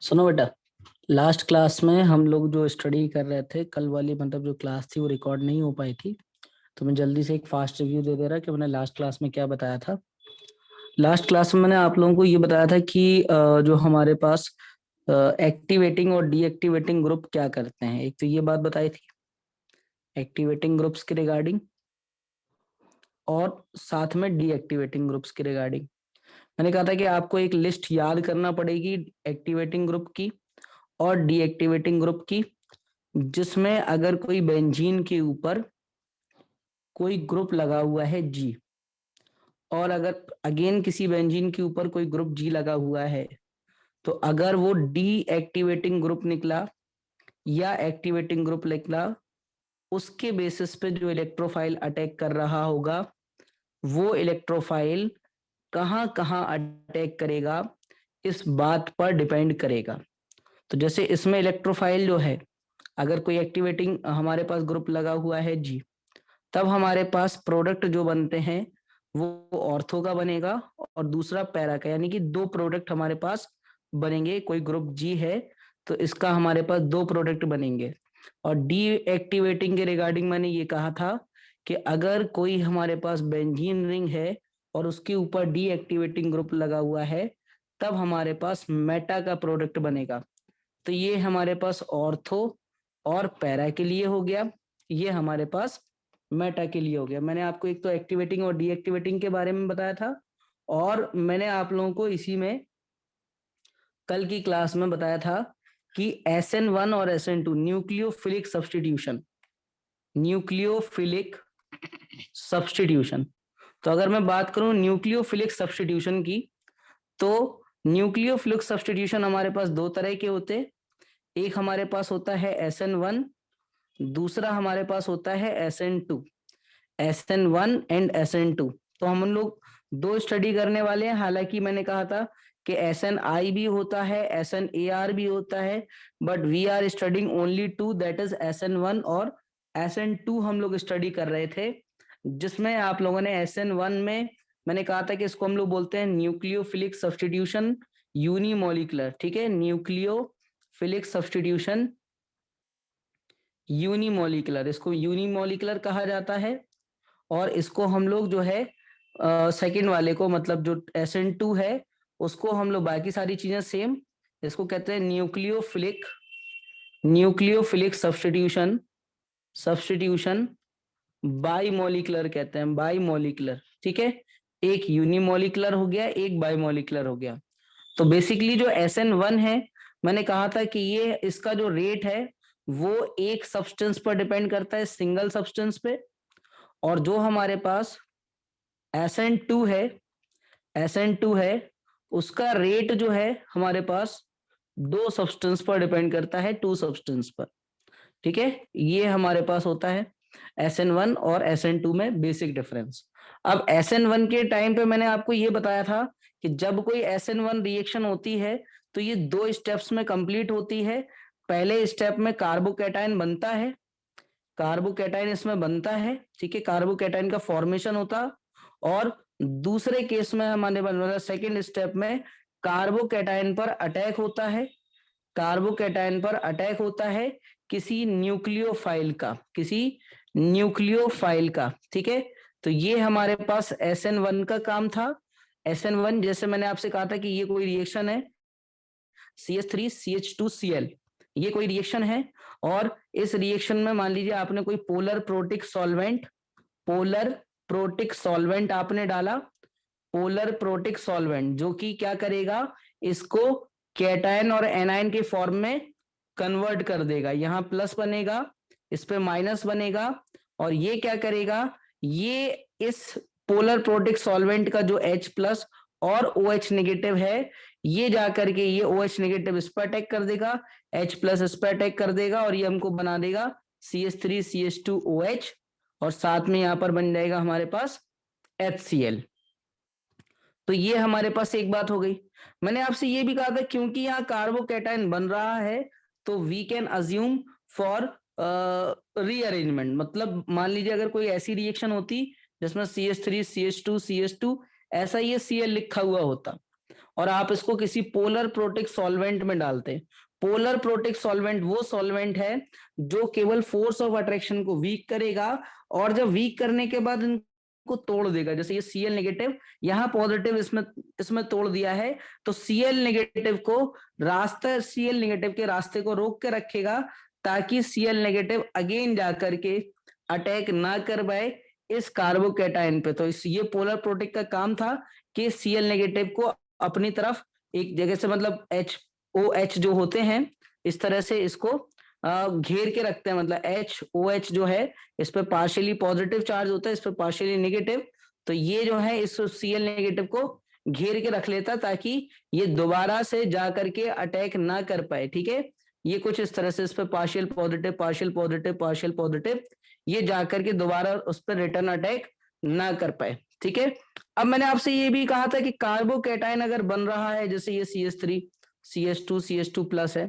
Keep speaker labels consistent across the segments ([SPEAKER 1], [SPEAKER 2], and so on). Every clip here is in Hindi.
[SPEAKER 1] सुनो बेटा। लास्ट क्लास में हम लोग जो स्टडी कर रहे थे, कल वाली मतलब जो क्लास थी वो रिकॉर्ड नहीं हो पाई थी। तो मैं जल्दी से एक फास्ट रिव्यू दे दे रहा कि मैंने लास्ट क्लास में क्या बताया था। लास्ट क्लास में मैंने आप लोगों को ये बताया था कि जो हमारे पास एक्टिवेटिंग और डीएक्टिवेटिंग ग्रुप क्या करते हैं। एक तो ये बात बताई थी एक्टिवेटिंग ग्रुप्स के रिगार्डिंग, और साथ में डीएक्टिवेटिंग ग्रुप्स के रिगार्डिंग। मैंने कहा था कि आपको एक लिस्ट याद करना पड़ेगी एक्टिवेटिंग ग्रुप की और डीएक्टिवेटिंग ग्रुप की, जिसमें अगर कोई बेंजीन के ऊपर कोई ग्रुप लगा हुआ है जी, और अगर अगेन किसी बेंजीन के ऊपर कोई ग्रुप जी लगा हुआ है, तो अगर वो डी एक्टिवेटिंग ग्रुप निकला या एक्टिवेटिंग ग्रुप निकला, उसके बेसिस पे जो इलेक्ट्रोफाइल अटैक कर रहा होगा वो इलेक्ट्रोफाइल कहाँ कहाँ अटैक करेगा, इस बात पर डिपेंड करेगा। तो जैसे इसमें इलेक्ट्रोफाइल जो है, अगर कोई एक्टिवेटिंग हमारे पास ग्रुप लगा हुआ है जी, तब हमारे पास प्रोडक्ट जो बनते हैं वो ऑर्थो का बनेगा और दूसरा पैरा का, यानी कि दो प्रोडक्ट हमारे पास बनेंगे। कोई ग्रुप जी है तो इसका हमारे पास दो प्रोडक्ट बनेंगे। और डी एक्टिवेटिंग के रिगार्डिंग मैंने ये कहा था कि अगर कोई हमारे पास बेंजीन रिंग है और उसके ऊपर डी एक्टिवेटिंग ग्रुप लगा हुआ है, तब हमारे पास मेटा का प्रोडक्ट बनेगा। तो ये हमारे पास ऑर्थो और पैरा के लिए हो गया, ये हमारे पास मेटा के लिए हो गया। मैंने आपको एक तो एक्टिवेटिंग और डीएक्टिवेटिंग के बारे में बताया था, और मैंने आप लोगों को इसी में कल की क्लास में बताया था कि SN1 और SN2 nucleophilic substitution, nucleophilic substitution. तो अगर मैं बात करूं न्यूक्लियोफिलिक सब्सटीट्यूशन की, तो न्यूक्लियोफिलिक सब्सटीट्यूशन हमारे पास दो तरह के होते हैं। एक हमारे पास होता है SN1, दूसरा हमारे पास होता है SN2। SN1 एंड SN2, तो हम लोग दो स्टडी करने वाले हैं। हालांकि मैंने कहा था कि SNI भी होता है, SNAR भी होता है, but we are studying only two, that is SN1 और SN2 हम लोग स्टडी कर रहे थे। जिसमें आप लोगों ने SN1 में मैंने कहा था कि इसको हम लोग बोलते हैं न्यूक्लियोफिलिक सब्सटीट्यूशन यूनिमोलिकुलर, ठीक है, न्यूक्लियोफिलिक सब्सटीट्यूशन यूनिमोलिकुलर, इसको यूनिमोलिकुलर कहा जाता है। और इसको हम लोग जो है सेकंड वाले को, मतलब जो SN2 है, उसको हम लोग बाकी सारी चीजें सेम, इसको कहते हैं nucleophilic, nucleophilic substitution, substitution bimolecular कहते हैं, बाईमोलिकुलर, ठीक है। एक यूनिमोलिकुलर हो गया, एक बाईमोलिकुलर हो गया। तो बेसिकली जो SN1 है, मैंने कहा था कि ये इसका जो रेट है वो एक सब्सटेंस पर डिपेंड करता है, सिंगल सब्सटेंस पे। और जो हमारे पास SN2 है, SN2 है, उसका रेट जो है हमारे पास दो सब्सटेंस पर डिपेंड करता है, टू सब्सटेंस पर, ठीक है। ये हमारे पास होता है SN1 और SN2 में बेसिक डिफरेंस। अब SN1 के टाइम पे मैंने आपको ये बताया था कि जब कोई SN1 रिएक्शन होती है तो ये दो स्टेप्स में कंप्लीट होती है। पहले स्टेप में कार्बोकैटायन बनता है, कार्बोकैटायन इसमें बनता है, ठीक है, कार्बोकैटायन का फॉर्मेशन होता। और दूसरे केस में हमारे मतलब सेकेंड स्टेप में कार्बोकैटायन पर अटैक होता है, कार्बोकैटायन पर अटैक होता है किसी न्यूक्लियोफाइल का, किसी न्यूक्लियोफाइल का, ठीक है। तो ये हमारे पास SN1 का काम था। SN1 जैसे मैंने आपसे कहा था कि ये कोई रिएक्शन है CH3CH2Cl, ये कोई रिएक्शन है। और इस रिएक्शन में मान लीजिए आपने कोई polar protic solvent, polar protic solvent आपने डाला, पोलर प्रोटिक सॉल्वेंट जो कि क्या करेगा, इसको कैटायन और एनायन के फॉर्म में कन्वर्ट कर देगा। यहां प्लस बनेगा, इस पे माइनस बनेगा, और ये क्या करेगा, ये इस पोलर प्रोटिक सॉल्वेंट का जो H प्लस और OH नेगेटिव है, ये जाकर के ये OH नेगेटिव इस पर अटैक कर देगा, H प्लस इस पर अटैक कर देगा, और ये हमको बना देगा CH3CH2OH, और साथ में यहां पर बन जाएगा हमारे पास HCl। तो ये हमारे पास एक बात हो गई। मैंने आपसे ये भी कहा था क्योंकि यहाँ कार्बोकैटायन बन रहा है तो we can assume for rearrangement, मतलब मान लीजिए अगर कोई ऐसी रिएक्शन होती जिसमें CH3 CH2 CH2 ऐसा ये Cl लिखा हुआ होता, और आप इसको किसी पोलर प्रोटिक सॉल्वेंट में डालते हैं। पोलर प्रोटिक सॉल्वेंट वो सॉल्वेंट है जो केवल फोर्स ऑफ अट्रैक्शन को वीक करेगा, और जब वीक करने के बाद इनको तोड़ देगा। जैसे ये Cl नेगेटिव, यहाँ पॉजिटिव इसमें तोड़ दिया है, तो Cl नेगेटिव को Cl नेगेटिव के रास्ते को रोक के रखेगा, ताकि Cl नेगेटिव अगेन जाकर के अटैक ना कर पाए इस कार्बोकैटायन पे। तो ये पोलर प्रोटिक का काम था कि Cl नेगेटिव को अपनी तरफ एक जगह से, मतलब HOH जो होते हैं इस तरह से इसको घेर के रखते हैं। मतलब HOH जो है इस पे पार्शियली पॉजिटिव चार्ज होता है, इस पे पार्शियली नेगेटिव। तो ये जो है इस Cl नेगेटिव को घेर के रख लेता, ताकि ये दोबारा से जा करके अटैक ना कर पाए। ठीक है, ये कुछ इस तरह से इस पे partial positive partial positive partial positive, ये जाकर के दोबारा उस पर रिटर्न अटैक ना कर पाए। ठीक है, अब मैंने आपसे ये भी कहा था कि कार्बोकैटायन अगर बन रहा है, जैसे ये CH3 CH2 CH2 प्लस है,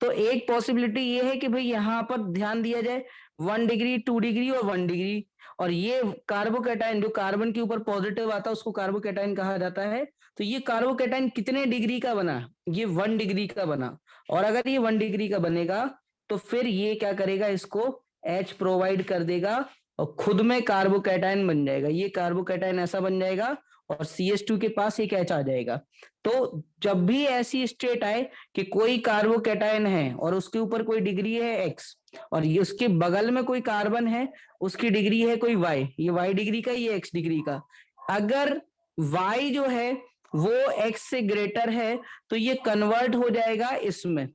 [SPEAKER 1] तो एक पॉसिबिलिटी ये है कि भाई यहाँ पर ध्यान दिया जाए 1 डिग्री 2 डिग्री और 1 डिग्री, और ये कार्बोकैटायन जो कार्बन के ऊपर पॉजिटिव आता है उसको कार्बोकैटायन कहा जाता है। तो ये कार्बोकैटायन कितने डिग्री का बना? ये 1 डिग्री का बना। और अगर ये 1 डिग्री का बनेगा तो फिर ये क्या करेगा, इसको H प्रोवाइड कर देगा और खुद में कार्बोकैटायन बन जाएगा। ये कार्बोकैटायन ऐसा बन जाएगा और CH2 के पास एक H आ जाएगा। तो जब भी ऐसी स्टेट आए कि कोई कार्बोकैटायन है और उसके ऊपर कोई डिग्री है X, और ये उसके बगल में कोई कार्बन है उसकी डिग्री है कोई Y, ये Y डिग्री का, ये X डिग्री का, अगर Y जो है वो X से ग्रेटर है तो ये कन्वर्ट हो जाएगा इसमें।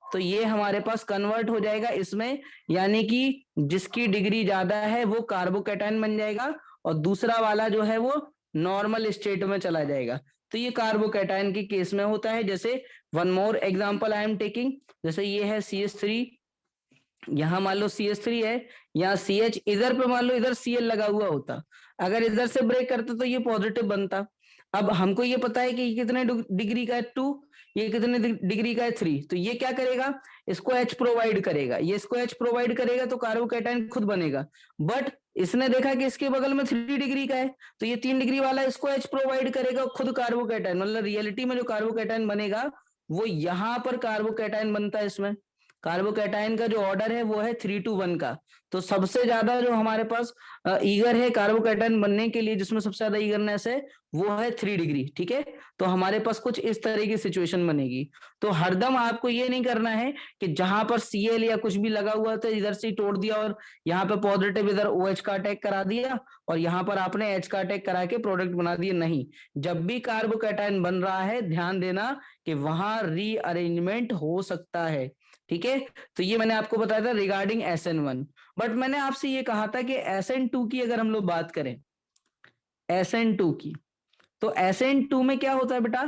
[SPEAKER 1] तो ये हमारे पास कन्वर्ट हो जाएगा इसमें, यानी कि जिसकी डिग्री ज्यादा है वो कार्बोकैटायन बन जाएगा और दूसरा वाला जो है वो नॉर्मल स्टेट में चला जाएगा। तो ये कार्बोकैटायन के केस में होता है। जैसे one more example I am taking, जैसे ये है CH3, यहाँ मान लो CH3 है, यहाँ CH, इधर पे मान लो इधर Cl लगा हुआ होता, अगर इधर से ब्रेक करते तो ये पॉजिटिव बनता। अब हमको ये पता है कि ये कितने डिग्री का है 2, ये कितने डिग्री का है 3, तो ये क्या करेगा, इसको H प्रोवाइड करेगा। ये इसको H प्रोवाइड करेगा तो कार्बोकैटायन खुद बनेगा। बट इसने देखा कि इसके बगल में 3 डिग्री का है, तो ये 3 डिग्री वाला इसको H प्रोवाइड करेगा खुद कार्बोकैटायन। मतलब रियलिटी में जो कार्बोकैटायन बनेगा वो यहाँ पर कार्बोकैटायन बनता है। इसमें कार्बोकैटायन का जो ऑर्डर है वो है 3 to 1 का। तो सबसे ज्यादा जो हमारे पास ईगर है कार्बोकैटायन बनने के लिए, जिसमें सबसे ज्यादा ईगरनेस है, वो है 3 डिग्री। ठीक है, तो हमारे पास कुछ इस तरह की सिचुएशन बनेगी। तो हरदम आपको ये नहीं करना है कि जहां पर Cl या कुछ भी लगा हुआ था इधर से ही तोड़ दिया और यहाँ पे पॉजिटिव इधर OH का अटैक करा दिया और यहाँ पर आपने H का अटैक करा के प्रोडक्ट बना दिए। नहीं, जब भी कार्बोकैटायन बन रहा है ध्यान देना कि वहां रीअरेंजमेंट हो सकता है। ठीक है, तो ये मैंने आपको बताया था रिगार्डिंग SN1। बट मैंने आपसे ये कहा था कि SN2 की अगर हम लोग बात करें, SN2 की, तो SN2 में क्या होता है बेटा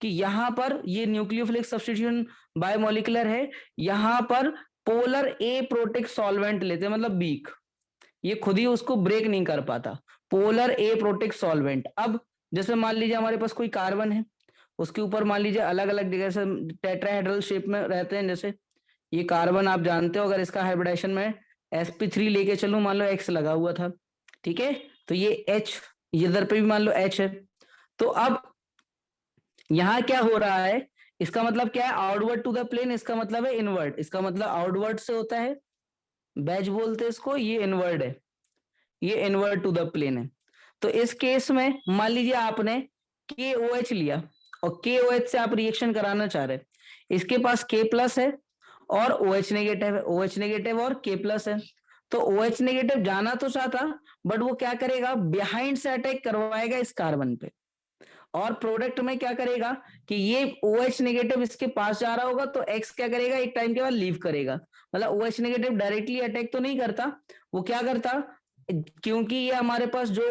[SPEAKER 1] कि यहाँ पर ये न्यूक्लियोफिलिक सब्स्टिट्यूशन बायोमोलिकुलर है, यहाँ पर पोलर ए प्रोटिक सॉल्वेंट लेते हैं, मतलब बीक, ये खुद ही उसको ब्रेक नहीं कर पाता, पोलर ए प्रोटिक सॉल्वेंट। अब जैसे मान लीजिए हमारे पास कोई कार्बन है, उसके ऊपर मान लीजिए अलग अलग जगह से टेट्राहेड्रल शेप में रहते हैं। जैसे ये कार्बन आप जानते हो, अगर इसका हाइब्रिडेशन में sp3 लेके चलूं, मान लो X लगा हुआ था, ठीक है, तो ये H, इधर पे भी मान लो H है। तो अब यहाँ क्या हो रहा है, इसका मतलब क्या है, आउटवर्ड टू द प्लेन, इसका मतलब है इनवर्ड, इसका मतलब आउटवर्ड से होता है, बैच बोलते हैं इसको, ये इनवर्ड है, ये इनवर्ड टू द प्लेन है। तो इस केस में मान लीजिए आपने KOH लिया और KOH से आप रिएक्शन कराना चाह रहे हैं, इसके पास K प्लस है और OH नेगेटिव है, OH नेगेटिव और K प्लस है। तो OH नेगेटिव जाना तो चाहता, बट वो क्या करेगा, बिहाइंड से अटैक करवाएगा इस कार्बन पे, और प्रोडक्ट में क्या करेगा कि ये OH नेगेटिव इसके पास जा रहा होगा तो X क्या करेगा, एक टाइम के बाद लीव करेगा। मतलब OH नेगेटिव डायरेक्टली अटैक तो नहीं करता, वो क्या करता, क्योंकि ये हमारे पास जो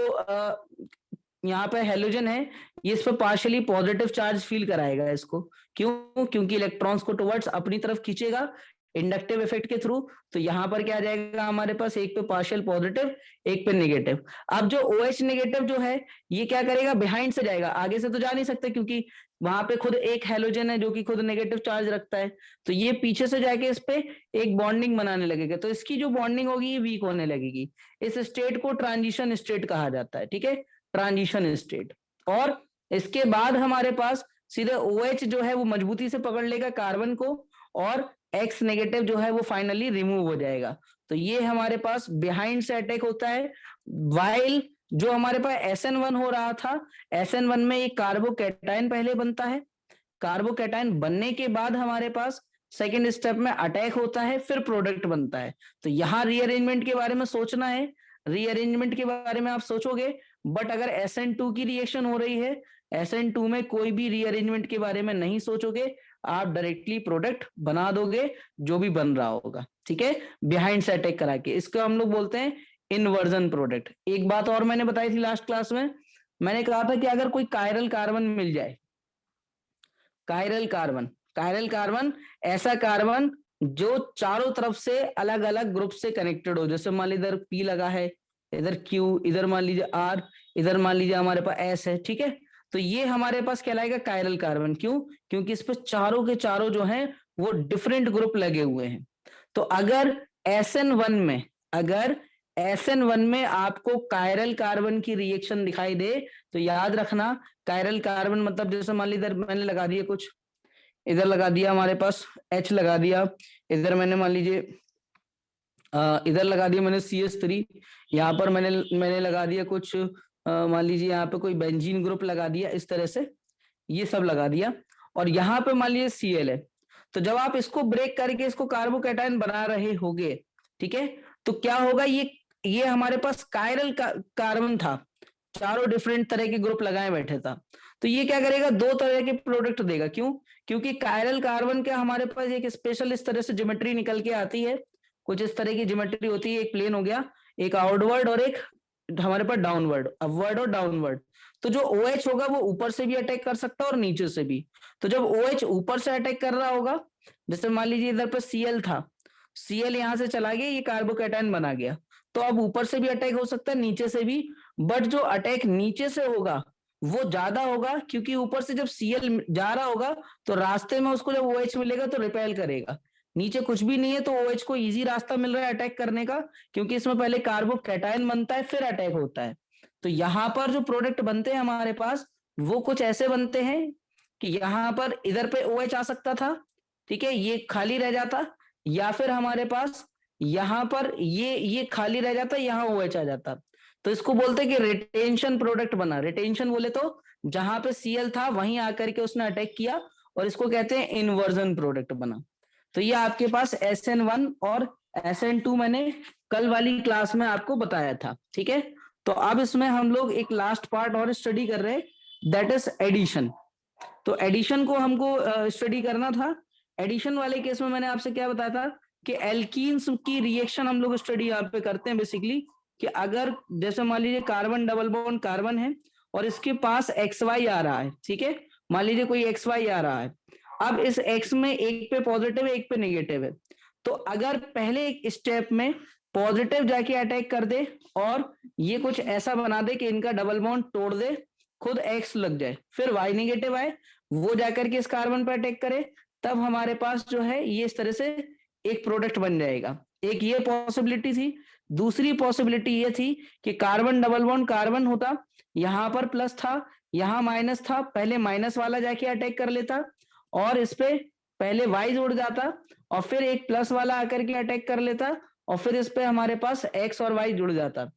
[SPEAKER 1] यहाँ पे हेलोजन है, ये इस पर पार्शियली पॉजिटिव चार्ज फील कराएगा इसको। क्यों? क्योंकि इलेक्ट्रॉन्स को टुवर्ड्स अपनी तरफ खींचेगा इंडक्टिव इफेक्ट के थ्रू। तो यहाँ पर क्या आ जाएगा हमारे पास, एक पे पार्शियल पॉजिटिव, एक पे नेगेटिव। अब जो OH नेगेटिव जो है ये क्या करेगा, बिहाइंड से जाएगा, आगे से तो जा नहीं सकता क्योंकि वहां पे खुद एक हेलोजन है जो कि खुद नेगेटिव चार्ज रखता है। तो ये पीछे से जाके इस पे एक बॉन्डिंग बनाने लगेगा, तो इसकी जो बॉन्डिंग होगी ये वीक होने लगेगी। इस स्टेट को ट्रांजिशन स्टेट कहा जाता है। ठीक है, ट्रांजिशन स्टेट। और इसके बाद हमारे पास सीधे OH जो है वो मजबूती से पकड़ लेगा कार्बन को और X नेगेटिव जो है वो फाइनली रिमूव हो जाएगा। तो ये हमारे पास बिहाइंड से अटैक होता है। वाइल जो हमारे पास SN1 हो रहा था, SN1 में एक कार्बोकैटायन पहले बनता है, कार्बोकैटायन बनने के बाद हमारे पास सेकेंड स्टेप में अटैक होता है, फिर प्रोडक्ट बनता है। तो यहाँ रीअरेंजमेंट के बारे में सोचना है, रीअरेंजमेंट के बारे में आप सोचोगे, बट अगर SN2 की रिएक्शन हो रही है, SN2 में कोई भी रीअरेंजमेंट के बारे में नहीं सोचोगे, आप डायरेक्टली प्रोडक्ट बना दोगे जो भी बन रहा होगा, ठीक है, बिहाइंड से अटैक करा के। इसको हम लोग बोलते हैं इनवर्जन प्रोडक्ट। एक बात और मैंने बताई थी लास्ट क्लास में, मैंने कहा था कि अगर कोई कायरल कार्बन मिल जाए, कायरल कार्बन ऐसा कार्बन जो चारों तरफ से अलग अलग ग्रुप से कनेक्टेड हो, जैसे मान लीजिए इधर P लगा है, इधर Q, इधर मान लीजिए R, इधर मान लीजिए हमारे पास S है, ठीक है। तो ये हमारे पास कहलाएगा कायरल कार्बन। क्यों? क्योंकि इस पे चारों के चारों जो हैं वो डिफरेंट ग्रुप लगे हुए हैं। तो अगर SN1 में आपको कायरल कार्बन की रिएक्शन दिखाई दे तो याद रखना, कायरल कार्बन मतलब जैसे मान लीजिए इधर मैंने लगा दिया कुछ, इधर लगा दिया हमारे पास H लगा दिया, इधर मैंने मान लीजिए इधर लगा दिया मैंने CH3, यहाँ पर मैंने लगा दिया कुछ मान लीजिए यहाँ पे कोई बेंजीन ग्रुप लगा दिया, इस तरह से ये सब लगा दिया, और यहाँ पे मान लीजिए Cl है। तो जब आप इसको ब्रेक करके इसको कार्बोकैटायन बना रहे होगे, ठीक है, तो क्या होगा, ये हमारे पास कायरल कार्बन था, चारों डिफरेंट तरह के ग्रुप लगाए बैठे था। तो ये क्या करेगा, दो तरह के प्रोडक्ट देगा। क्यों? क्योंकि कायरल कार्बन के हमारे पास एक स्पेशल इस तरह से ज्योमेट्री निकल के आती है, कुछ इस तरह की ज्योमेट्री होती है, एक प्लेन हो गया, एक आउटवर्ड और एक हमारे पास डाउनवर्ड, अपवर्ड और डाउनवर्ड। तो जो OH होगा वो ऊपर से भी अटैक कर सकता है और नीचे से भी। तो जब OH ऊपर से अटैक कर रहा होगा, जैसे मान लीजिए इधर पर Cl था, Cl यहां से चला गया, ये कार्बोकैटायन बना गया, तो अब ऊपर से भी अटैक हो सकता है, नीचे से भी, बट जो अटैक नीचे से होगा वो ज्यादा होगा, क्योंकि ऊपर से जब Cl जा रहा होगा तो रास्ते में उसको जब OH मिलेगा तो रिपेल करेगा। नीचे कुछ भी नहीं है तो OH को इजी रास्ता मिल रहा है अटैक करने का, क्योंकि इसमें पहले कार्बोकैटायन बनता है फिर अटैक होता है। तो यहाँ पर जो प्रोडक्ट बनते हैं हमारे पास वो कुछ ऐसे बनते हैं कि यहाँ पर इधर पे OH आ सकता था, ठीक है, ये खाली रह जाता, या फिर हमारे पास यहाँ पर ये खाली रह जाता, यहाँ OH आ जाता। तो इसको बोलते हैं कि रिटेंशन प्रोडक्ट बना। रिटेंशन बोले तो जहां पे Cl था वहीं आकर के उसने अटैक किया, और इसको कहते हैं इनवर्जन प्रोडक्ट बना। तो ये आपके पास SN1 और SN2 मैंने कल वाली क्लास में आपको बताया था, ठीक है। तो अब इसमें हम लोग एक लास्ट पार्ट और स्टडी कर रहे हैं, दैट इज एडिशन। तो एडिशन को हमको स्टडी करना था। एडिशन वाले केस में मैंने आपसे क्या बताया था कि एल्कीन्स की रिएक्शन हम लोग स्टडी यहाँ पे करते हैं बेसिकली, कि अगर जैसे मान लीजिए कार्बन डबल बॉन्ड कार्बन है और इसके पास XY आ रहा है, ठीक है, मान लीजिए कोई XY आ रहा है, अब इस X में एक पे पॉजिटिव है एक पे नेगेटिव है, तो अगर पहले एक स्टेप में पॉजिटिव जाके अटैक कर दे और ये कुछ ऐसा बना दे कि इनका डबल बॉन्ड तोड़ दे, खुद X लग जाए, फिर Y नेगेटिव आए, वो जाकर के इस कार्बन पर अटैक करे, तब हमारे पास जो है ये इस तरह से एक प्रोडक्ट बन जाएगा। एक ये पॉसिबिलिटी थी। दूसरी पॉसिबिलिटी ये थी कि कार्बन डबल बॉन्ड कार्बन होता, यहाँ पर प्लस था यहाँ माइनस था, पहले माइनस वाला जाके अटैक कर लेता और इस पे पहले Y जोड़ जाता और फिर एक प्लस वाला आकर के अटैक कर लेता और फिर इस पे हमारे पास X और Y जुड़ जाता।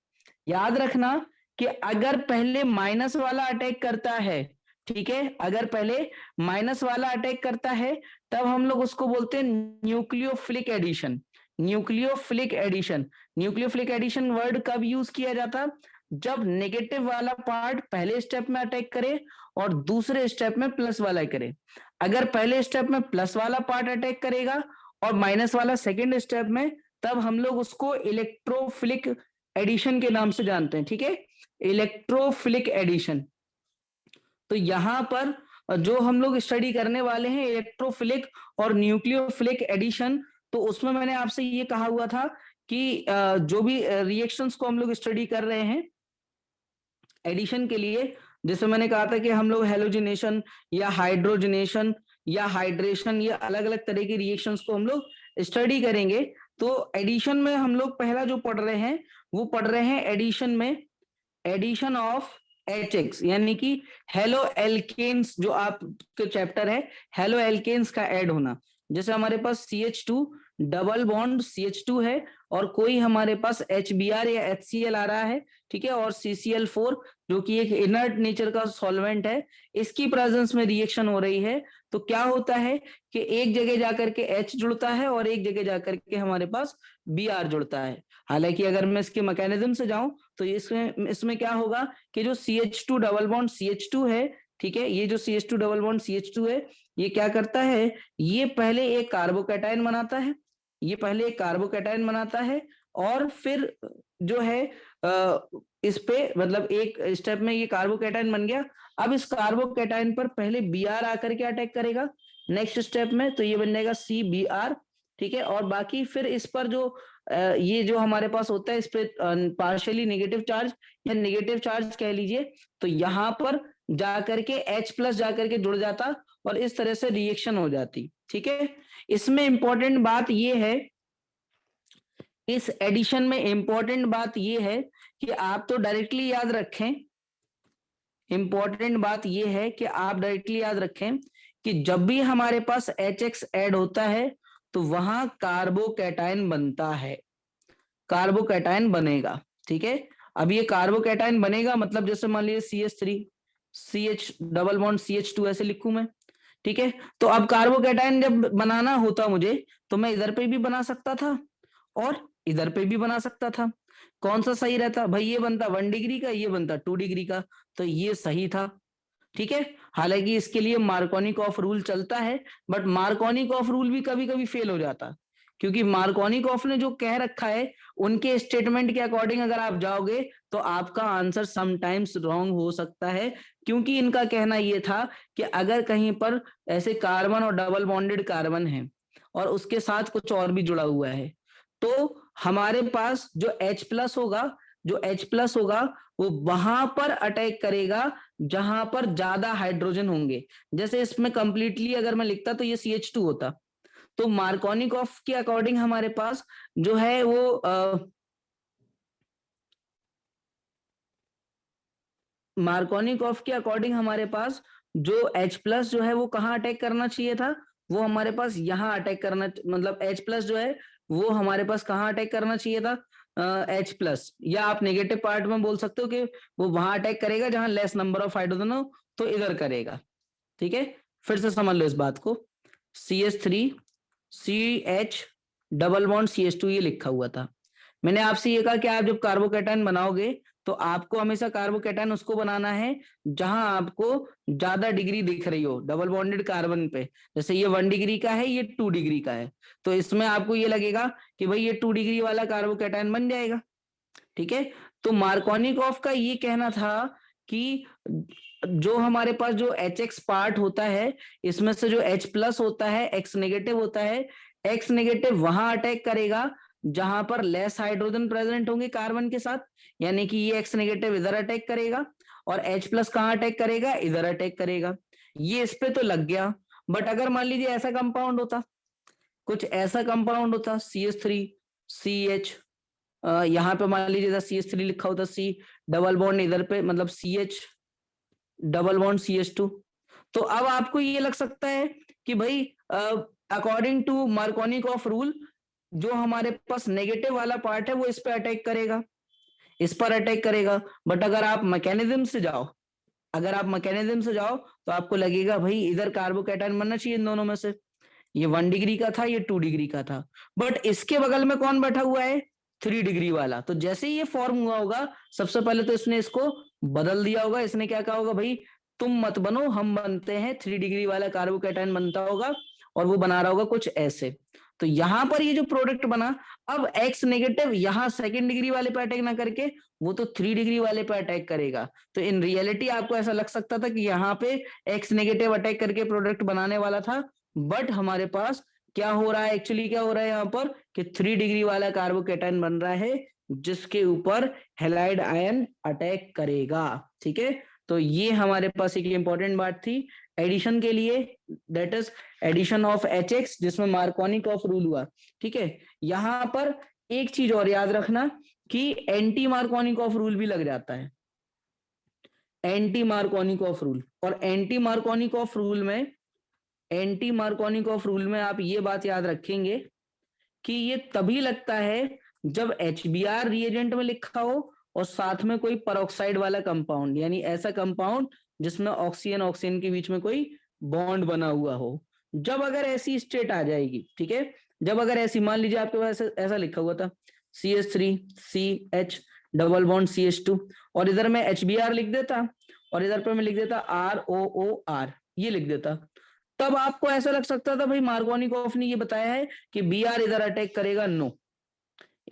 [SPEAKER 1] याद रखना कि अगर पहले माइनस वाला अटैक करता है, ठीक है, अगर पहले माइनस वाला अटैक करता है तब हम लोग उसको बोलते हैं nucleophilic addition. Nucleophilic addition, nucleophilic addition word कब यूज किया जाता? जब नेगेटिव वाला पार्ट पहले स्टेप में अटैक करे और दूसरे स्टेप में प्लस वाला करे। अगर पहले स्टेप में प्लस वाला पार्ट अटैक करेगा और माइनस वाला सेकेंड स्टेप में, तब हम लोग उसको इलेक्ट्रोफिलिक एडिशन के नाम से जानते हैं, ठीक है, इलेक्ट्रोफिलिक एडिशन। तो यहां पर जो हम लोग स्टडी करने वाले हैं इलेक्ट्रोफिलिक और न्यूक्लियोफिलिक एडिशन, तो उसमें मैंने आपसे ये कहा हुआ था कि जो भी रिएक्शंस को हम लोग स्टडी कर रहे हैं एडिशन के लिए, जैसे मैंने कहा था कि हम लोग हेलोजिनेशन या हाइड्रोजनेशन या हाइड्रेशन, या अलग अलग तरह की रिएक्शंस को हम लोग स्टडी करेंगे। तो एडिशन में हम लोग पहला जो पढ़ रहे हैं वो पढ़ रहे हैं एडिशन में एडिशन ऑफ HX, यानी कि हेलो एल्केन्स, जो आपके चैप्टर है हेलो एल्केन्स का ऐड होना। जैसे हमारे पास CH2 डबल बॉन्ड CH2 है और कोई हमारे पास HBr या HCl आ रहा है, ठीक है, और CCl4 जो कि एक इनर्ट नेचर का सॉल्वेंट है, इसकी प्रेजेंस में रिएक्शन हो रही है, तो क्या होता है कि एक जगह जाकर के H जुड़ता है और एक जगह जाकर के हमारे पास Br जुड़ता है। हालांकि अगर मैं इसके मैकेनिज्म से जाऊं तो इसमें क्या होगा कि जो CH2 डबल बॉन्ड CH2 है, ठीक है, ये जो CH2 डबल बॉन्ड CH2 है, ये क्या करता है, ये पहले एक कार्बोकैटायन बनाता है, ये पहले एक कार्बोकैटायन बनाता है और फिर जो है इस पे मतलब एक स्टेप में ये कार्बोकैटायन बन गया। अब इस कार्बोकैटायन पर पहले Br आकर के अटैक करेगा नेक्स्ट स्टेप में, तो ये बन जाएगा CBr, ठीक है, और बाकी फिर इस पर जो ये जो हमारे पास होता है इस पे पार्शियली नेगेटिव चार्ज या नेगेटिव चार्ज कह लीजिए, तो यहाँ पर जाकर के H+ जाकर के जुड़ जाता और इस तरह से रिएक्शन हो जाती, ठीक है। इसमें इंपॉर्टेंट बात ये है, इस एडिशन में इंपॉर्टेंट बात ये है कि आप तो डायरेक्टली याद रखें, इंपॉर्टेंट बात ये है कि आप डायरेक्टली याद रखें कि जब भी हमारे पास HX ऐड होता है तो वहां कार्बोकैटायन बनता है, कार्बोकैटायन बनेगा, ठीक है। अब ये कार्बोकैटायन बनेगा मतलब जैसे मान लीजिए CH3 CH double bond CH2 ऐसे लिखूं मैं, ठीक है। तो अब कार्बोकैटायन जब बनाना होता मुझे, तो मैं इधर पे भी बना सकता था और इधर पे भी बना सकता था। कौन सा सही रहता भाई, ये बनता 1 डिग्री का, ये बनता 2 डिग्री का, तो ये सही था, ठीक है। हालांकि इसके लिए मार्कोनिक ऑफ रूल चलता है, बट मार्कोनिक ऑफ रूल भी कभी कभी फेल हो जाता, क्योंकि मार्कोनिक ऑफ ने जो कह रखा है उनके स्टेटमेंट के अकॉर्डिंग अगर आप जाओगे तो आपका आंसर समटाइम्स रॉन्ग हो सकता है, क्योंकि इनका कहना यह था कि अगर कहीं पर ऐसे कार्बन और डबल बॉन्डेड कार्बन है और उसके साथ कुछ और भी जुड़ा हुआ है, तो हमारे पास जो H+ होगा, जो H+ होगा वो वहां पर अटैक करेगा जहां पर ज्यादा हाइड्रोजन होंगे। जैसे इसमें कंप्लीटली अगर मैं लिखता तो ये CH2 होता, तो मार्कोनिक ऑफ के अकॉर्डिंग हमारे पास जो है वो मार्कोनिक ऑफ के अकॉर्डिंग हमारे पास जो H+ जो है वो कहाँ अटैक करना चाहिए था, वो हमारे पास यहाँ अटैक करना, मतलब H+ जो है वो हमारे पास कहाँ अटैक करना चाहिए था, H+, या आप नेगेटिव पार्ट में बोल सकते हो कि वो वहां अटैक करेगा जहां लेस नंबर ऑफ हाइड्रोजन हो, तो इधर करेगा, ठीक है। फिर से समझ लो इस बात को, CH3 CH double bond CH2 ये लिखा हुआ था। मैंने आपसे ये कहा कि आप जब कार्बोकैटायन बनाओगे तो आपको हमेशा कार्बोकैटायन उसको बनाना है जहां आपको ज्यादा डिग्री दिख रही हो डबल बॉन्डेड कार्बन पे। जैसे ये 1 डिग्री का है, ये 2 डिग्री का है, तो इसमें आपको ये लगेगा कि भाई ये 2 डिग्री वाला कार्बोकैटायन बन जाएगा, ठीक है। तो मार्कोनिक ऑफ का ये कहना था कि जो हमारे पास जो HX पार्ट होता है, इसमें से जो H+ होता है, X नेगेटिव होता है, X नेगेटिव वहां अटैक करेगा जहां पर लेस हाइड्रोजन प्रेजेंट होंगे कार्बन के साथ, यानी कि ये X नेगेटिव इधर अटैक करेगा और H+ कहां अटैक करेगा, इधर अटैक करेगा। ये इस पे तो लग गया, बट अगर मान लीजिए ऐसा कंपाउंड होता, कुछ ऐसा कंपाउंड होता CH3 CH, यहाँ पे मान लीजिए CH3 लिखा होता, C डबल बॉन्ड इधर पे मतलब CH डबल बॉन्ड CH2, तो अब आपको ये लग सकता है कि भाई according to Markovnikov of rule जो हमारे पास नेगेटिव वाला पार्ट है वो इस पे अटैक करेगा, इस पर अटैक करेगा। बट अगर आप मैकेनिज्म से जाओ, अगर आप मैकेनिज्म से जाओ तो आपको लगेगा भाई इधर कार्बोकैटायन बनना चाहिए इन दोनों में से, ये 1 डिग्री का था, ये 2 डिग्री का था, बट इसके बगल में कौन बैठा हुआ है, 3 डिग्री वाला। तो जैसे ही ये फॉर्म हुआ होगा सबसे पहले तो इसने इसको बदल दिया होगा, इसने क्या कहा होगा, भाई तुम मत बनो हम बनते हैं, 3 डिग्री वाला कार्बोकैटायन बनता होगा और वो बना रहा होगा कुछ ऐसे। तो यहां पर ये जो प्रोडक्ट बना, अब X नेगेटिव यहां 2nd डिग्री वाले पे अटैक ना करके वो तो 3 डिग्री वाले पे अटैक करेगा। तो इन रियलिटी आपको ऐसा लग सकता था कि यहाँ पे X नेगेटिव अटैक करके प्रोडक्ट बनाने वाला था, बट हमारे पास क्या हो रहा है, एक्चुअली क्या हो रहा है यहाँ पर कि 3 डिग्री वाला कार्बोकैटायन बन रहा है जिसके ऊपर हैलाइड आयन अटैक करेगा, ठीक है। तो ये हमारे पास एक इंपॉर्टेंट बात थी एडिशन के लिए, that is addition of HX जिसमें मार्कोनिक ऑफ रूल हुआ, ठीक है। यहां पर एक चीज और याद रखना कि एंटी मार्कोनिक ऑफ रूल भी लग जाता है। Anti Markovnikov rule. और एंटी मार्कोनिकॉफ रूल में आप ये बात याद रखेंगे कि ये तभी लगता है जब HBr रिएजेंट में लिखा हो और साथ में कोई पेरोक्साइड वाला कंपाउंड, यानी ऐसा कंपाउंड जिसमें ऑक्सीजन ऑक्सीजन के बीच में कोई बॉन्ड बना हुआ हो। जब अगर ऐसी स्टेट आ जाएगी, ठीक है, जब अगर ऐसी, मान लीजिए आपके पास ऐसा लिखा हुआ था CH3CH डबल बॉन्ड CH2, और इधर मैं HBr लिख देता और इधर पे मैं लिख देता ROOR, ये लिख देता, तब आपको ऐसा लग सकता था भाई मार्कोनिकॉफ ने ये बताया है कि Br इधर अटैक करेगा। नो,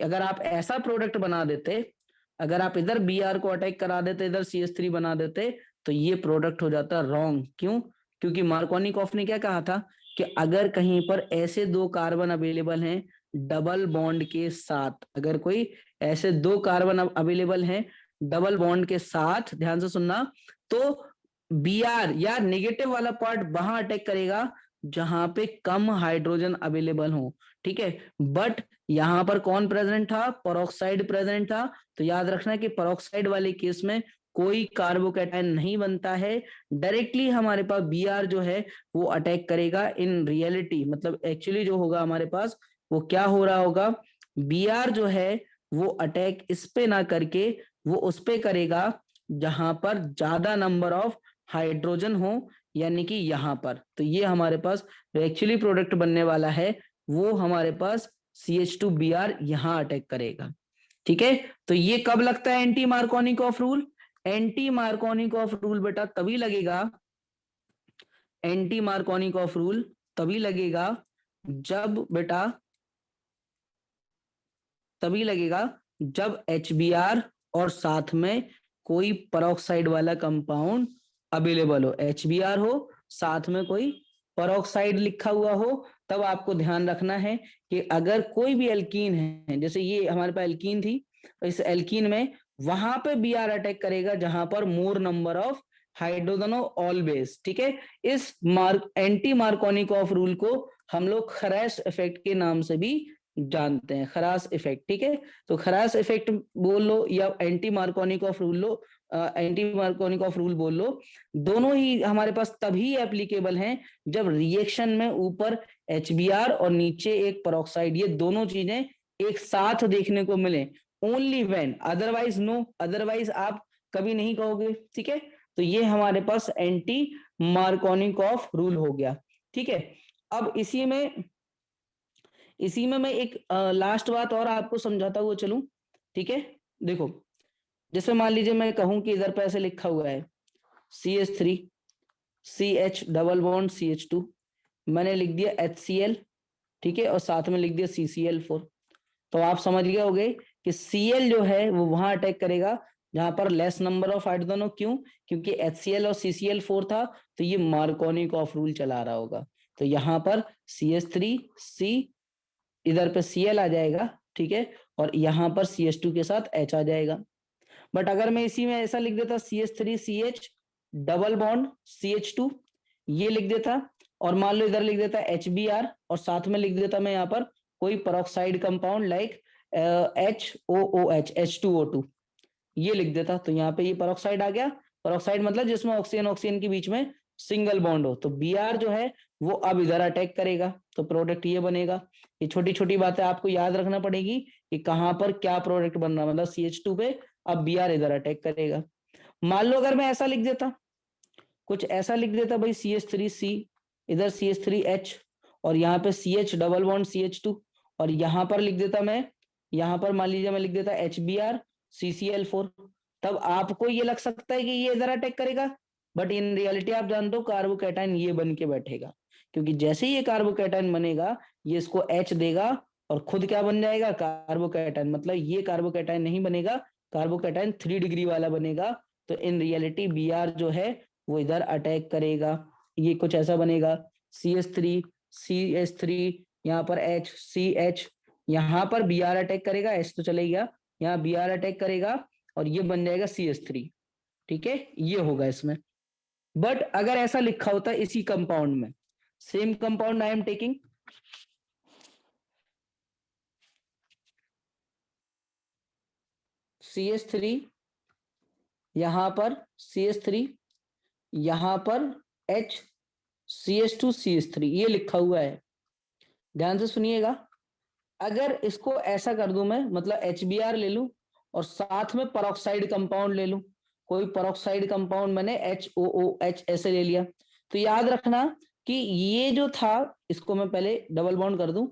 [SPEAKER 1] अगर आप ऐसा प्रोडक्ट बना देते, अगर आप इधर Br को अटैक करा देते, इधर CH3 बना देते, तो ये प्रोडक्ट हो जाता रॉन्ग। क्यों? क्योंकि मार्कोनिकॉफ ने क्या कहा था कि अगर कहीं पर ऐसे दो कार्बन अवेलेबल हैं डबल बॉन्ड के साथ, अगर कोई ऐसे दो कार्बन अवेलेबल हैं डबल बॉन्ड के साथ, ध्यान से सुनना, तो Br या नेगेटिव वाला पार्ट वहां अटैक करेगा जहां पे कम हाइड्रोजन अवेलेबल हो, ठीक है। बट यहां पर कौन प्रेजेंट था? पेरोक्साइड प्रेजेंट था। तो याद रखना कि पेरोक्साइड वाले केस में कोई कार्बोकैटायन नहीं बनता है, डायरेक्टली हमारे पास Br जो है वो अटैक करेगा। इन रियलिटी मतलब एक्चुअली जो होगा हमारे पास वो क्या हो रहा होगा, Br जो है वो अटैक इस पे ना करके वो उस पे करेगा जहां पर ज्यादा नंबर ऑफ हाइड्रोजन हो, यानी कि यहां पर। तो ये हमारे पास एक्चुअली प्रोडक्ट बनने वाला है वो हमारे पास CH2Br यहां अटैक करेगा, ठीक है। तो ये कब लगता है anti Markovnikov rule? Anti Markovnikov rule बेटा तभी लगेगा, एंटी मार्कोनिकॉफ रूल तभी लगेगा जब बेटा, तभी लगेगा जब HBr और साथ में कोई पेरोक्साइड वाला कंपाउंड अवेलेबल हो, HBr हो साथ में कोई पेरोक्साइड लिखा हुआ हो। तब आपको ध्यान रखना है कि अगर कोई भी एल्कीन है, जैसे ये हमारे पास एल्कीन थी, इस एल्कीन में वहां पे Br अटैक करेगा जहां पर मोर नंबर ऑफ हाइड्रोजन ऑलवेज, ठीक है। इस एंटी मार्कोनिकॉफ रूल को हम लोग खरैश इफेक्ट के नाम से भी जानते हैं, खरास इफेक्ट, ठीक है। तो खरास इफेक्ट बोल लो या एंटी मार्कोनिकॉफ रूल लो, एंटी मार्कोनिकॉफ रूल बोल लो, दोनों ही हमारे पास तभी एप्लीकेबल हैं जब रिएक्शन में ऊपर HBr और नीचे एक पेरोक्साइड, ये दोनों चीजें एक साथ देखने को मिले। Only when, otherwise no, otherwise आप कभी नहीं कहोगे, ठीक है। तो ये हमारे पास एंटी मार्कोनिकॉफ रूल हो गया, ठीक है। अब इसी में मैं एक लास्ट बात और आपको समझाता हुआ चलूं, ठीक है। देखो, जैसे मान लीजिए मैं कहूं कि इधर पे ऐसे लिखा हुआ है CH3CH डबल बॉन्ड CH2, मैंने लिख दिया HCl, ठीक है, और साथ में लिख दिया CCl4। तो आप समझ गए होंगे कि Cl जो है वो वहां अटैक करेगा जहां पर लेस नंबर ऑफ हाइड्रोजन हो। क्यों? क्योंकि HCl और CCl4 था, तो ये मार्कोनिकॉफ रूल चला रहा होगा। तो यहाँ पर CH3C, इधर पे Cl आ जाएगा, ठीक है, और यहां पर CH2 के साथ H आ जाएगा। बट अगर मैं इसी में ऐसा लिख देता CH3CH डबल बॉन्ड CH2, ये लिख देता, और मान लो इधर लिख देता HBr और साथ में लिख देता मैं यहाँ पर कोई peroxide compound like HOOH H2O2, ये लिख देता, तो यहाँ पे ये पेरोक्साइड आ गया। पेरोक्साइड मतलब जिसमें ऑक्सीजन ऑक्सीजन के बीच में सिंगल बॉन्ड हो, तो Br जो है वो अब इधर अटैक करेगा, तो प्रोडक्ट ये बनेगा। ये छोटी छोटी बातें आपको याद रखना पड़ेगी कि कहां पर क्या प्रोडक्ट बन रहा, मतलब CH2 पे अब Br इधर अटैक करेगा। मान लो अगर मैं ऐसा लिख देता, कुछ ऐसा लिख देता भाई CH3C, इधर CH3H और यहाँ पे CH डबल बॉन्ड CH2, और यहाँ पर लिख देता मैं, यहाँ पर मान लीजिए मैं लिख देता HBr CCl4, तब आपको ये लग सकता है कि ये इधर अटैक करेगा, बट इन रियलिटी आप जानते हो कार्बोकैटायन ये बन के बैठेगा, क्योंकि जैसे ही ये कार्बोकैटायन बनेगा ये इसको H देगा और खुद क्या बन जाएगा, कार्बोकैटायन। मतलब ये कार्बोकैटायन नहीं बनेगा, कार्बोकैटायन 3 डिग्री वाला बनेगा। तो इन रियलिटी Br जो है वो इधर अटैक करेगा, ये कुछ ऐसा बनेगा CH3 यहाँ पर HCH, यहाँ पर Br अटैक करेगा, H तो चले गया, यहाँ Br अटैक करेगा और ये बन जाएगा CH3, ठीक है, ये होगा इसमें। बट अगर ऐसा लिखा होता इसी कंपाउंड में, same compound I am taking CH3, यहाँ पर CH3, यहाँ पर H, CH2 CH3 ये लिखा हुआ है। ध्यान से सुनिएगा, अगर इसको ऐसा कर दूं मैं, मतलब HBr ले लूं और साथ में पेरोक्साइड कंपाउंड ले लूं, कोई पेरोक्साइड कंपाउंड मैंने HOOH ऐसे ले लिया, तो याद रखना कि ये जो था, इसको मैं पहले डबल बॉन्ड कर दूं,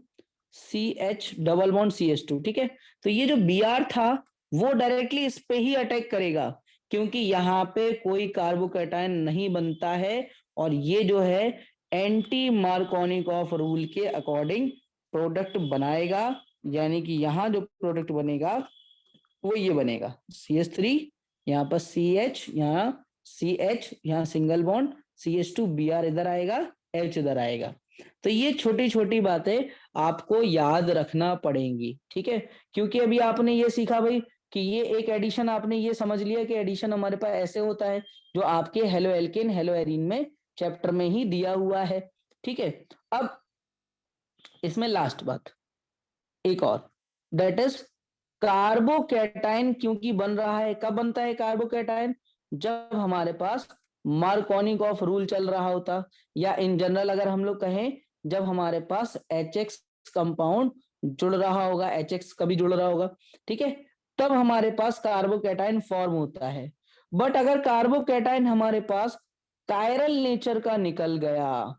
[SPEAKER 1] CH डबल बॉन्ड CH2, ठीक है। तो ये जो Br था वो डायरेक्टली इस पे ही अटैक करेगा, क्योंकि यहाँ पे कोई कार्बोकैटायन नहीं बनता है, और ये जो है एंटी मार्कोनिकॉफ रूल के अकॉर्डिंग प्रोडक्ट बनाएगा। यानी कि यहाँ जो प्रोडक्ट बनेगा वो ये बनेगा, CH3, यहाँ पर CH, यहाँ CH, यहाँ सिंगल बॉन्ड CH2, Br इधर आएगा, H इधर आएगा। तो ये छोटी छोटी बातें आपको याद रखना पड़ेंगी, ठीक है। क्योंकि अभी आपने ये सीखा भाई कि ये एक एडिशन, आपने ये समझ लिया कि एडिशन हमारे पास ऐसे होता है, जो आपके हेलो एल्केन हेलो एरीन में चैप्टर में ही दिया हुआ है, ठीक है। अब इसमें लास्ट बात एक और, दैट इज कार्बोकैटायन क्योंकि बन रहा है। कब बनता है कार्बोकैटायन? जब हमारे पास मार्कोनिकॉफ रूल चल रहा होता, या इन जनरल अगर हम लोग कहें, जब हमारे पास HX कंपाउंड जुड़ रहा होगा, HX कभी जुड़ रहा होगा, ठीक है, तब हमारे पास कार्बोकैटायन फॉर्म होता है। बट अगर कार्बोकैटायन हमारे पास कायरल नेचर का निकल गया,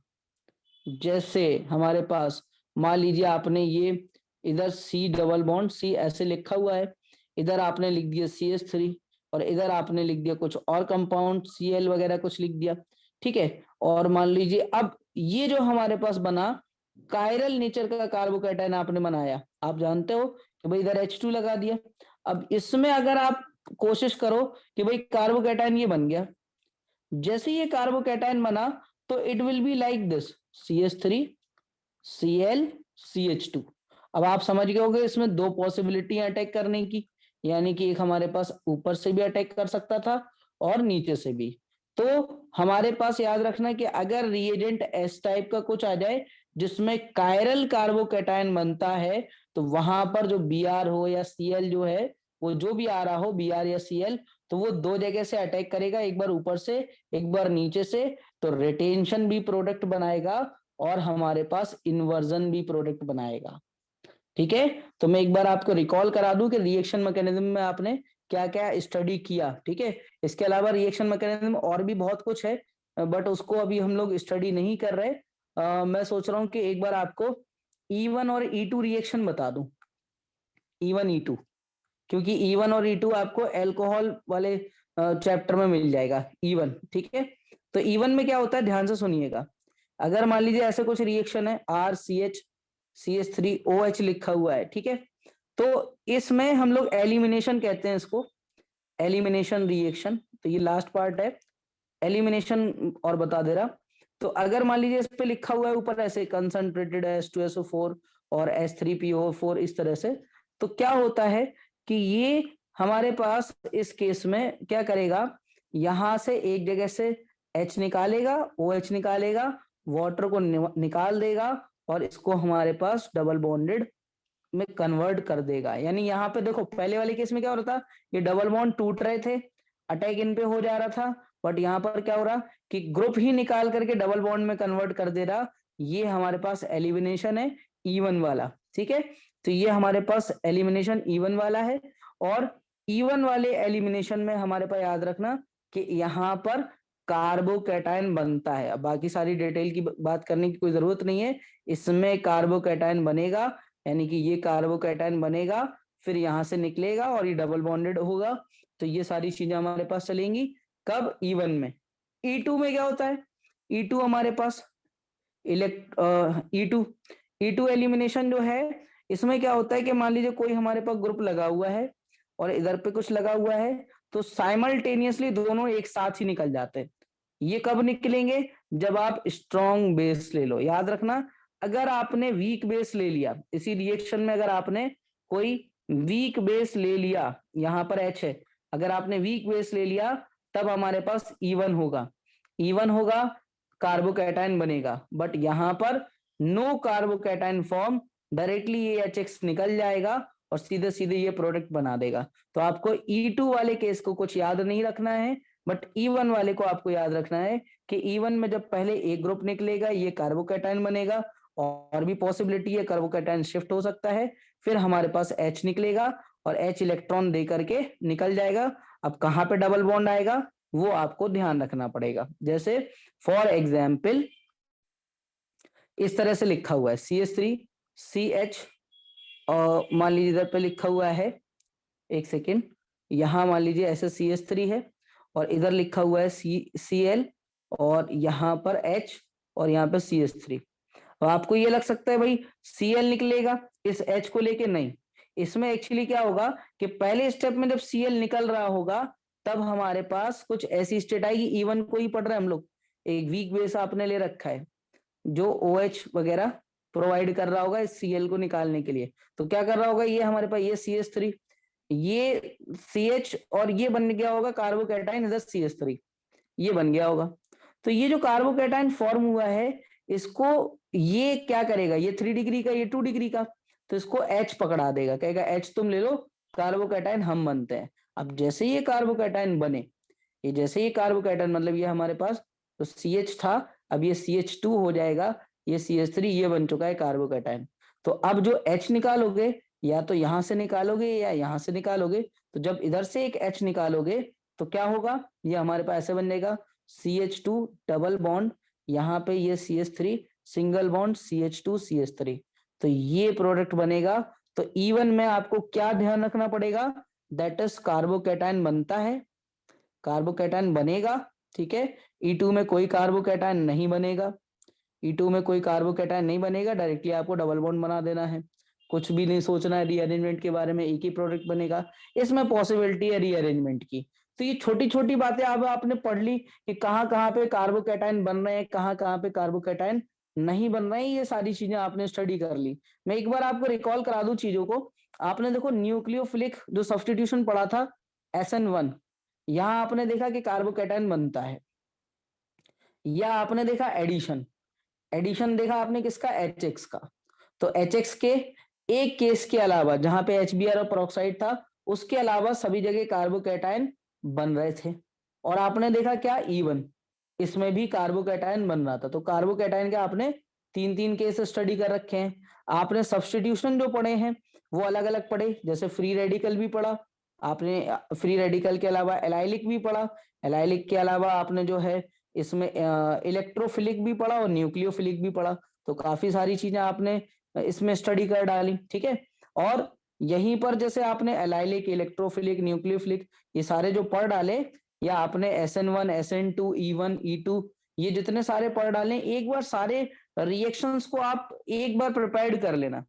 [SPEAKER 1] जैसे हमारे पास मान लीजिए आपने ये इधर C डबल बॉन्ड C ऐसे लिखा हुआ है, इधर आपने लिख दिया CH3, और इधर आपने लिख दिया कुछ और कंपाउंड Cl वगैरह कुछ लिख दिया, ठीक है। और मान लीजिए अब ये जो हमारे पास बना कायरल नेचर का कार्बोकैटायन आपने बनाया, आप जानते हो कि भाई इधर H2 लगा दिया। अब इसमें अगर आप कोशिश करो कि भाई कार्बोकैटायन ये बन गया, जैसे ये कार्बोकैटायन बना तो it will be like this, CH3 Cl CH2। अब आप समझ गए होंगे इसमें दो पॉसिबिलिटी अटैक करने की, यानी कि एक हमारे पास ऊपर से भी अटैक कर सकता था और नीचे से भी। तो हमारे पास याद रखना कि अगर रिएजेंट एस टाइप का कुछ आ जाए जिसमें कायरल कार्बोकैटायन बनता है, तो वहां पर जो Br हो या Cl जो है, वो जो भी आ रहा हो Br या Cl, तो वो दो जगह से अटैक करेगा, एक बार ऊपर से एक बार नीचे से। तो रिटेंशन भी प्रोडक्ट बनाएगा और हमारे पास इन्वर्जन भी प्रोडक्ट बनाएगा, ठीक है। तो मैं एक बार आपको रिकॉल करा दूं कि रिएक्शन मैकेनिज्म में आपने क्या क्या स्टडी किया, ठीक है। इसके अलावा रिएक्शन मैकेनिज्म और भी बहुत कुछ है, बट उसको अभी हम लोग स्टडी नहीं कर रहे। मैं सोच रहा हूँ कि एक बार आपको E1 और E2 रिएक्शन बता दूं, E1 E2, क्योंकि E1 और E2 आपको एल्कोहल वाले चैप्टर में मिल जाएगा, E1, ठीक है। तो E1 में क्या होता है, ध्यान से सुनिएगा। अगर मान लीजिए ऐसे कुछ रिएक्शन है, RCH CH3OH लिखा हुआ है, ठीक है, तो इसमें हम लोग एलिमिनेशन कहते हैं इसको, एलिमिनेशन रिएक्शन। तो ये लास्ट पार्ट है एलिमिनेशन, और बता दे रहा। तो अगर मान लीजिए इस पे लिखा हुआ है ऊपर ऐसे कंसंट्रेटेड H2SO4 और H3PO4 इस तरह से, तो क्या होता है कि ये हमारे पास इस केस में क्या करेगा, यहां से एक जगह से H निकालेगा, OH निकालेगा, वाटर को निकाल देगा, और इसको हमारे पास डबल बॉन्डेड में कन्वर्ट कर देगा। यानी यहाँ पे देखो पहले वाले केस में क्या हो रहा था, ये डबल बॉन्ड टूट रहे थे, अटैक इन पे हो जा रहा था, बट यहाँ पर क्या हो रहा कि ग्रुप ही निकाल करके डबल बॉन्ड में कन्वर्ट कर दे रहा। ये हमारे पास एलिमिनेशन है E1 वाला, ठीक है। तो ये हमारे पास एलिमिनेशन E1 वाला है, और E1 वाले एलिमिनेशन में हमारे पास याद रखना कि यहाँ पर कार्बोकैटायन बनता है। अब बाकी सारी डिटेल की बात करने की कोई जरूरत नहीं है, इसमें कार्बोकैटायन बनेगा, यानी कि ये कार्बोकैटायन बनेगा, फिर यहां से निकलेगा और ये डबल बॉन्डेड होगा। तो ये सारी चीजें हमारे पास चलेंगी कब, E1 में। E2 में क्या होता है, E2 हमारे पास E2 एलिमिनेशन जो है, इसमें क्या होता है कि मान लीजिए कोई हमारे पास ग्रुप लगा हुआ है और इधर पे कुछ लगा हुआ है, तो साइमल्टेनियसली दोनों एक साथ ही निकल जाते हैं। ये कब निकलेंगे, जब आप स्ट्रॉन्ग बेस ले लो। याद रखना, अगर आपने वीक बेस ले लिया इसी रिएक्शन में, अगर आपने कोई वीक बेस ले लिया, यहां पर H है, अगर आपने वीक बेस ले लिया, तब हमारे पास E1 होगा, E1 होगा, कार्बोकैटायन बनेगा। बट यहां पर नो कार्बोकैटायन फॉर्म, डायरेक्टली ये HX निकल जाएगा और सीधे सीधे ये प्रोडक्ट बना देगा। तो आपको E2 वाले केस को कुछ याद नहीं रखना है, बट E1 वाले को आपको याद रखना है कि E1 में जब पहले एक ग्रुप निकलेगा ये कार्बोकैटायन बनेगा, और भी पॉसिबिलिटी है कार्बोकैटायन शिफ्ट हो सकता है, फिर हमारे पास H निकलेगा और H इलेक्ट्रॉन दे करके निकल जाएगा। अब कहाँ पे डबल बॉन्ड आएगा वो आपको ध्यान रखना पड़ेगा। जैसे फॉर एग्जाम्पल इस तरह से लिखा हुआ है CH3 CH, और मान लीजिए इधर पे लिखा हुआ है, एक सेकेंड, यहाँ मान लीजिए ऐसे CH3 है और इधर लिखा हुआ है Cl, और यहाँ पर H और यहाँ पे CH3। तो आपको ये लग सकता है भाई Cl निकलेगा इस H को लेके, नहीं, इसमें एक्चुअली क्या होगा कि पहले स्टेप में जब Cl निकल रहा होगा तब हमारे पास कुछ ऐसी स्टेट आएगी, E1 को ही पढ़ रहे हैं हम लोग, एक वीक बेस आपने ले रखा है जो OH वगैरह प्रोवाइड कर रहा होगा इस Cl को निकालने के लिए। तो क्या कर रहा होगा ये हमारे पास ये CH3, ये CH, और ये बन गया होगा कार्बोकैटायन इधर CH3, ये बन गया होगा। तो ये जो कार्बोकैटायन फॉर्म हुआ है इसको ये क्या करेगा, ये 3 डिग्री का, ये 2 डिग्री का, तो इसको H पकड़ा देगा, कहेगा H तुम ले लो, कार्बोकैटायन हम बनते हैं। अब जैसे ये कार्बोकैटायन बने, ये जैसे ये कार्बोकैटायन मतलब ये हमारे पास तो CH था, अब ये CH2 हो जाएगा, ये CH3, ये बन चुका है कार्बोकैटायन। तो अब जो H निकालोगे या तो यहां से निकालोगे या यहां से निकालोगे, तो जब इधर से एक H निकालोगे तो क्या होगा, ये हमारे पास ऐसे बन जाएगा CH2 डबल बॉन्ड, यहाँ पे ये CH3 single bond CH2 CH3, तो ये प्रोडक्ट बनेगा। तो E1 में आपको क्या ध्यान रखना पड़ेगा, दैट इज कार्बोकैटायन बनता है, कार्बोकैटायन बनेगा, ठीक है। E2 में कोई कार्बोकैटायन नहीं बनेगा, E2 में कोई कार्बोकैटायन नहीं बनेगा, डायरेक्टली आपको डबल बॉन्ड बना देना है, कुछ भी नहीं सोचना है रीअरेंजमेंट के बारे में, एक ही प्रोडक्ट बनेगा। इसमें पॉसिबिलिटी है रीअरेंजमेंट की। तो ये छोटी छोटी बातें अब आपने पढ़ ली कि कहाँ कहाँ पे कार्बोकैटायन बन रहे हैं, कहाँ कहाँ पे कार्बोकैटायन नहीं बन रहे हैं, ये सारी चीजें आपने स्टडी कर ली। मैं एक बार आपको रिकॉल करा दूं चीजों को। आपने देखो न्यूक्लियोफिलिक जो सब्स्टिट्यूशन पढ़ा था SN1, यहाँ आपने देखा कि कार्बोकैटायन बनता है, या आपने देखा एडिशन, एडिशन देखा आपने किसका, HX का। तो HX के एक केस के अलावा जहां पे HBr और पेरोक्साइड था, उसके अलावा सभी जगह कार्बोकैटायन बन रहे थे। और आपने देखा क्या E1, इसमें भी कार्बोकैटायन बन रहा था। तो कार्बोकैटायन के आपने 3-3 केस स्टडी कर रखे हैं। आपने सब्स्टिट्यूशन जो पढ़े हैं वो अलग अलग पढ़े, जैसे फ्री रेडिकल भी पढ़ा आपने, फ्री रेडिकल के अलावा एलाइलिक भी पढ़ा, एलाइलिक के अलावा आपने जो है इसमें इलेक्ट्रोफिलिक भी पढ़ा और न्यूक्लियोफिलिक भी पढ़ा। तो काफी सारी चीजें आपने इसमें स्टडी कर डाली, ठीक है। और यहीं पर जैसे आपने एलाइलिक, इलेक्ट्रोफिलिक, न्यूक्लियोफिलिक ये सारे जो पढ़ डाले, या आपने SN1 SN2 E1 E2 ये जितने सारे पढ़ डाले, एक बार सारे रिएक्शंस को आप एक बार प्रिपेयर्ड कर लेना,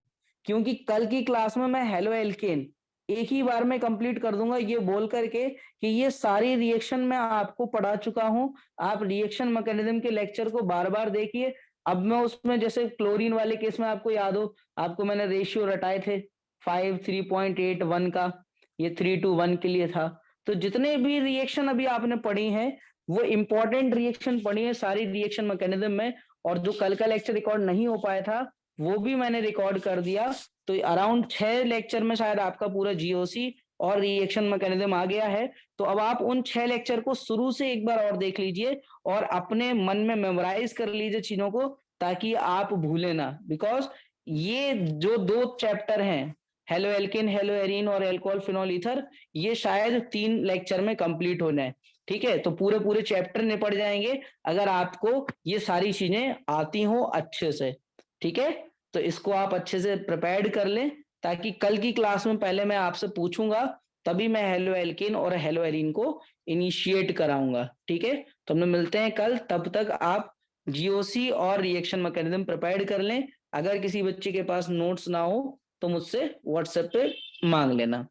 [SPEAKER 1] क्योंकि कल की क्लास में मैं हेलो एल्केन एक ही बार में कंप्लीट कर दूंगा, ये बोल करके कि ये सारी रिएक्शन मैं आपको पढ़ा चुका हूं। आप रिएक्शन मैकेनिज्म के लेक्चर को बार बार देखिए। अब मैं उसमें जैसे क्लोरीन वाले केस में आपको याद हो, आपको मैंने रेशियो रटाए थे 5 3.81 का, ये 3:1 के लिए था। तो जितने भी रिएक्शन अभी आपने पढ़ी हैं वो इंपॉर्टेंट रिएक्शन पढ़ी है सारी रिएक्शन मैकेनिज्म में, और जो कल का लेक्चर रिकॉर्ड नहीं हो पाया था वो भी मैंने रिकॉर्ड कर दिया। तो अराउंड 6 लेक्चर में शायद आपका पूरा जीओसी और रिएक्शन मैकेनिज्म आ गया है। तो अब आप उन 6 लेक्चर को शुरू से एक बार और देख लीजिए और अपने मन में मेमोराइज कर लीजिए चीजों को, ताकि आप भूले ना। बिकॉज ये जो 2 चैप्टर हैं, हेलो एल्केन, हेलो एरीन और एल्कोहल फिनोल ईथर, ये शायद 3 लेक्चर में कंप्लीट होना है, ठीक है। तो पूरे पूरे चैप्टर निपट जाएंगे अगर आपको ये सारी चीजें आती हो अच्छे से, ठीक है। तो इसको आप अच्छे से प्रिपेयर्ड कर लें, ताकि कल की क्लास में पहले मैं आपसे पूछूंगा, तभी मैं हेलो एल्केन और हेलो एरीन को इनिशिएट कराऊंगा, ठीक है। तो हम लोग मिलते हैं कल, तब तक आप जीओसी और रिएक्शन मैकेनिज्म प्रिपेयर्ड कर लें। अगर किसी बच्चे के पास नोट्स ना हो तो मुझसे व्हाट्सएप पे मांग लेना,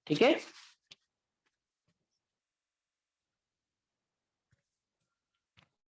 [SPEAKER 1] ठीक है।